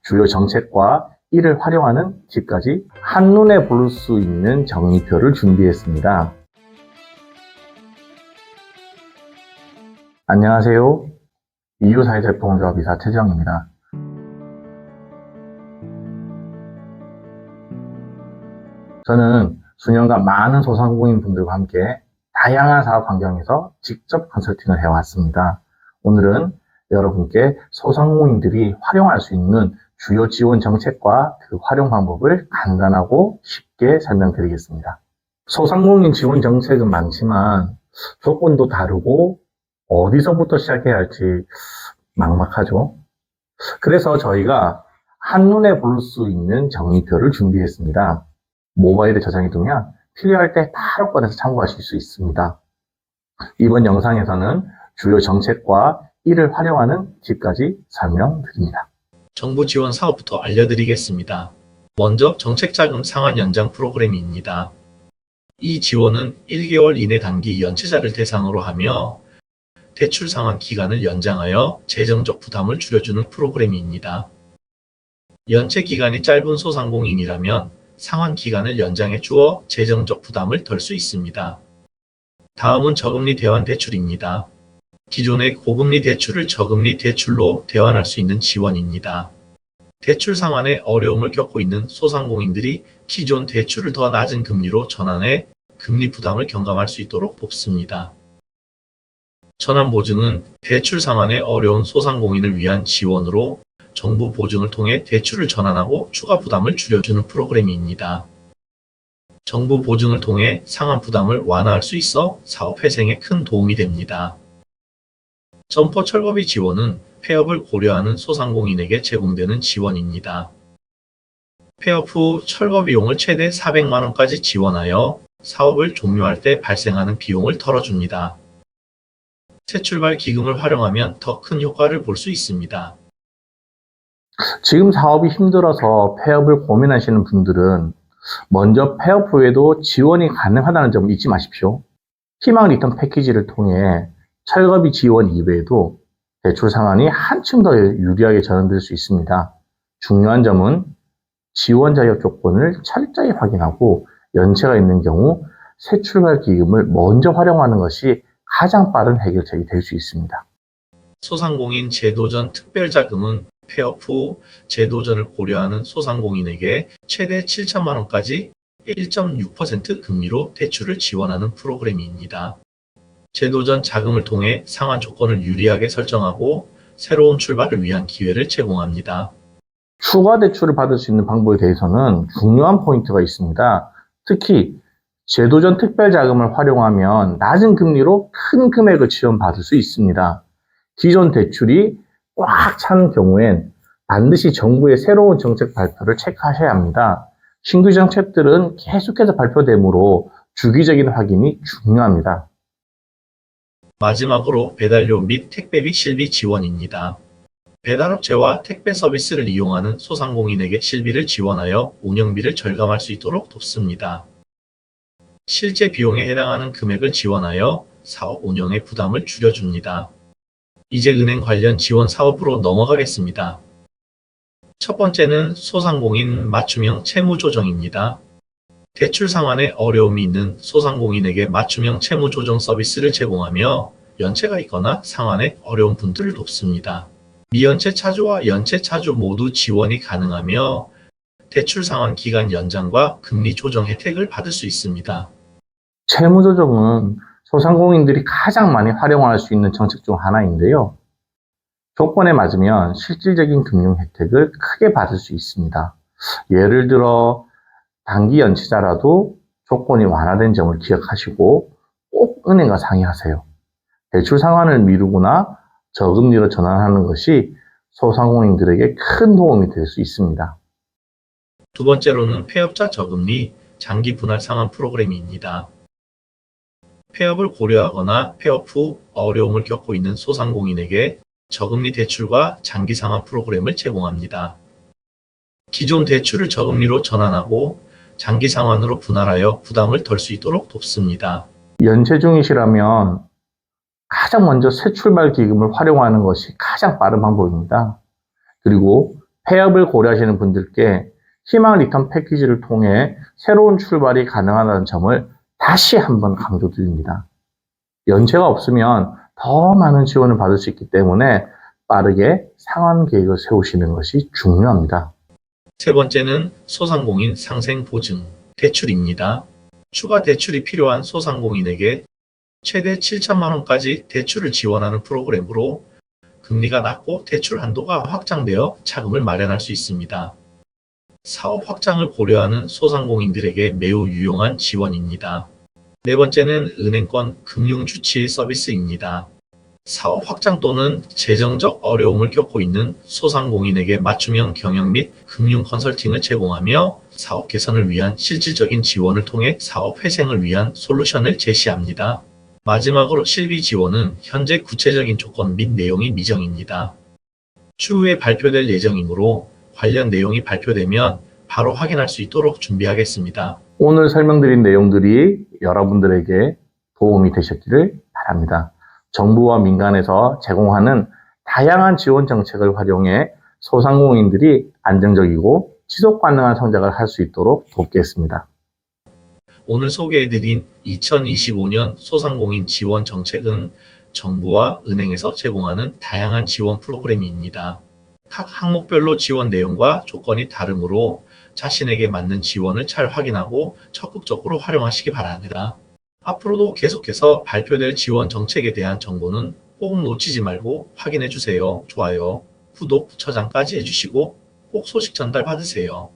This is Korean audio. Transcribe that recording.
주요 정책과 이를 활용하는 팁까지 한눈에 볼 수 있는 정리표를 준비했습니다. 안녕하세요. 이유사회제품조합 이사 최정입니다. 저는 수년간 많은 소상공인 분들과 함께 다양한 사업 환경에서 직접 컨설팅을 해왔습니다. 오늘은 여러분께 소상공인들이 활용할 수 있는 주요 지원 정책과 그 활용 방법을 간단하고 쉽게 설명드리겠습니다. 소상공인 지원 정책은 많지만 조건도 다르고 어디서부터 시작해야 할지 막막하죠. 그래서 저희가 한눈에 볼 수 있는 정리표를 준비했습니다. 모바일에 저장해두면 필요할 때 바로 꺼내서 참고하실 수 있습니다. 이번 영상에서는 주요 정책과 이를 활용하는 팁까지 설명드립니다. 정부 지원 사업부터 알려드리겠습니다. 먼저 정책자금 상환 연장 프로그램입니다. 이 지원은 1개월 이내 단기 연체자를 대상으로 하며 대출 상환 기간을 연장하여 재정적 부담을 줄여주는 프로그램입니다. 연체 기간이 짧은 소상공인이라면 상환 기간을 연장해 주어 재정적 부담을 덜 수 있습니다. 다음은 저금리 대환 대출입니다. 기존의 고금리 대출을 저금리 대출로 대환할 수 있는 지원입니다. 대출 상환에 어려움을 겪고 있는 소상공인들이 기존 대출을 더 낮은 금리로 전환해 금리 부담을 경감할 수 있도록 돕습니다. 전환 보증은 대출 상환에 어려운 소상공인을 위한 지원으로 정부 보증을 통해 대출을 전환하고 추가 부담을 줄여주는 프로그램입니다. 정부 보증을 통해 상환 부담을 완화할 수 있어 사업 회생에 큰 도움이 됩니다. 점포 철거비 지원은 폐업을 고려하는 소상공인에게 제공되는 지원입니다. 폐업 후 철거 비용을 최대 400만 원까지 지원하여 사업을 종료할 때 발생하는 비용을 덜어줍니다. 새출발 기금을 활용하면 더 큰 효과를 볼 수 있습니다. 지금 사업이 힘들어서 폐업을 고민하시는 분들은 먼저 폐업 후에도 지원이 가능하다는 점을 잊지 마십시오. 희망 리턴 패키지를 통해 철거비 지원 이외에도 대출 상환이 한층 더 유리하게 전환될 수 있습니다. 중요한 점은 지원 자격 조건을 철저히 확인하고 연체가 있는 경우 새출발 기금을 먼저 활용하는 것이 가장 빠른 해결책이 될 수 있습니다. 소상공인 제도전 특별자금은 폐업 후 제도전을 고려하는 소상공인에게 최대 7천만 원까지 1.6% 금리로 대출을 지원하는 프로그램입니다. 제도전 자금을 통해 상환 조건을 유리하게 설정하고 새로운 출발을 위한 기회를 제공합니다. 추가 대출을 받을 수 있는 방법에 대해서는 중요한 포인트가 있습니다. 특히 제도전 특별자금을 활용하면 낮은 금리로 큰 금액을 지원받을 수 있습니다. 기존 대출이 꽉 찬 경우엔 반드시 정부의 새로운 정책 발표를 체크하셔야 합니다. 신규 정책들은 계속해서 발표되므로 주기적인 확인이 중요합니다. 마지막으로 배달료 및 택배비 실비 지원입니다. 배달업체와 택배 서비스를 이용하는 소상공인에게 실비를 지원하여 운영비를 절감할 수 있도록 돕습니다. 실제 비용에 해당하는 금액을 지원하여 사업 운영의 부담을 줄여줍니다. 이제 은행 관련 지원 사업으로 넘어가겠습니다. 첫 번째는 소상공인 맞춤형 채무 조정입니다. 대출 상환에 어려움이 있는 소상공인에게 맞춤형 채무 조정 서비스를 제공하며 연체가 있거나 상환에 어려운 분들을 돕습니다. 미연체 차주와 연체 차주 모두 지원이 가능하며 대출 상환 기간 연장과 금리 조정 혜택을 받을 수 있습니다. 채무 조정은 소상공인들이 가장 많이 활용할 수 있는 정책 중 하나인데요. 조건에 맞으면 실질적인 금융 혜택을 크게 받을 수 있습니다. 예를 들어 단기 연체자라도 조건이 완화된 점을 기억하시고 꼭 은행과 상의하세요. 대출 상환을 미루거나 저금리로 전환하는 것이 소상공인들에게 큰 도움이 될 수 있습니다. 두 번째로는 폐업자 저금리 장기 분할 상환 프로그램입니다. 폐업을 고려하거나 폐업 후 어려움을 겪고 있는 소상공인에게 저금리 대출과 장기 상환 프로그램을 제공합니다. 기존 대출을 저금리로 전환하고 장기 상환으로 분할하여 부담을 덜 수 있도록 돕습니다. 연체 중이시라면 가장 먼저 새 출발 기금을 활용하는 것이 가장 빠른 방법입니다. 그리고 폐업을 고려하시는 분들께 희망 리턴 패키지를 통해 새로운 출발이 가능하다는 점을 다시 한번 강조드립니다. 연체가 없으면 더 많은 지원을 받을 수 있기 때문에 빠르게 상환 계획을 세우시는 것이 중요합니다. 세 번째는 소상공인 상생보증, 대출입니다. 추가 대출이 필요한 소상공인에게 최대 7천만 원까지 대출을 지원하는 프로그램으로 금리가 낮고 대출 한도가 확장되어 차금을 마련할 수 있습니다. 사업 확장을 고려하는 소상공인들에게 매우 유용한 지원입니다. 네 번째는 은행권 금융주치 서비스입니다. 사업 확장 또는 재정적 어려움을 겪고 있는 소상공인에게 맞춤형 경영 및 금융 컨설팅을 제공하며 사업 개선을 위한 실질적인 지원을 통해 사업 회생을 위한 솔루션을 제시합니다. 마지막으로 실비 지원은 현재 구체적인 조건 및 내용이 미정입니다. 추후에 발표될 예정이므로 관련 내용이 발표되면 바로 확인할 수 있도록 준비하겠습니다. 오늘 설명드린 내용들이 여러분들에게 도움이 되셨기를 바랍니다. 정부와 민간에서 제공하는 다양한 지원 정책을 활용해 소상공인들이 안정적이고 지속 가능한 성장을 할 수 있도록 돕겠습니다. 오늘 소개해드린 2025년 소상공인 지원 정책은 정부와 은행에서 제공하는 다양한 지원 프로그램입니다. 각 항목별로 지원 내용과 조건이 다르므로 자신에게 맞는 지원을 잘 확인하고 적극적으로 활용하시기 바랍니다. 앞으로도 계속해서 발표될 지원 정책에 대한 정보는 꼭 놓치지 말고 확인해 주세요. 좋아요, 구독, 저장까지 해주시고 꼭 소식 전달 받으세요.